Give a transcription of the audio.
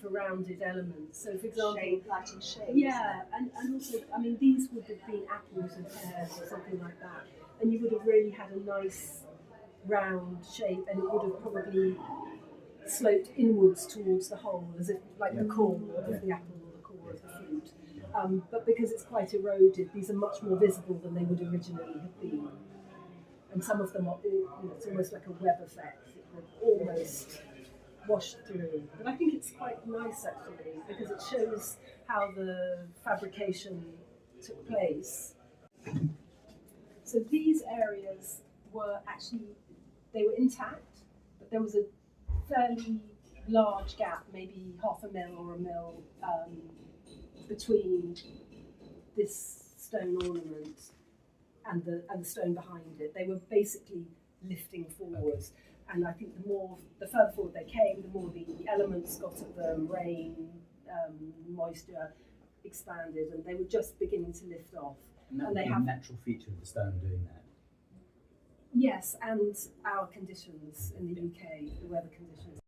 for rounded elements. So, for example, lighting shape. Yeah, and also, I mean, these would have been apples and pears or something like that, and you would have really had a nice round shape, and it would have probably sloped inwards towards the hole, as if like the core of the apple or the core of the fruit. But because it's quite eroded, these are much more visible than they would originally have been. And some of them are, it's almost like a web effect. They're almost washed through. But I think it's quite nice actually, because it shows how the fabrication took place. So these areas were actually, they were intact, but there was a fairly large gap, maybe half a mil or a mil, between this stone ornament and the stone behind it. They were basically lifting forwards, and I think the further forward they came, the more the elements got at them, rain, moisture expanded, and they were just beginning to lift off. And they have a natural feature of the stone doing that. Yes, and our conditions in the UK, the weather conditions.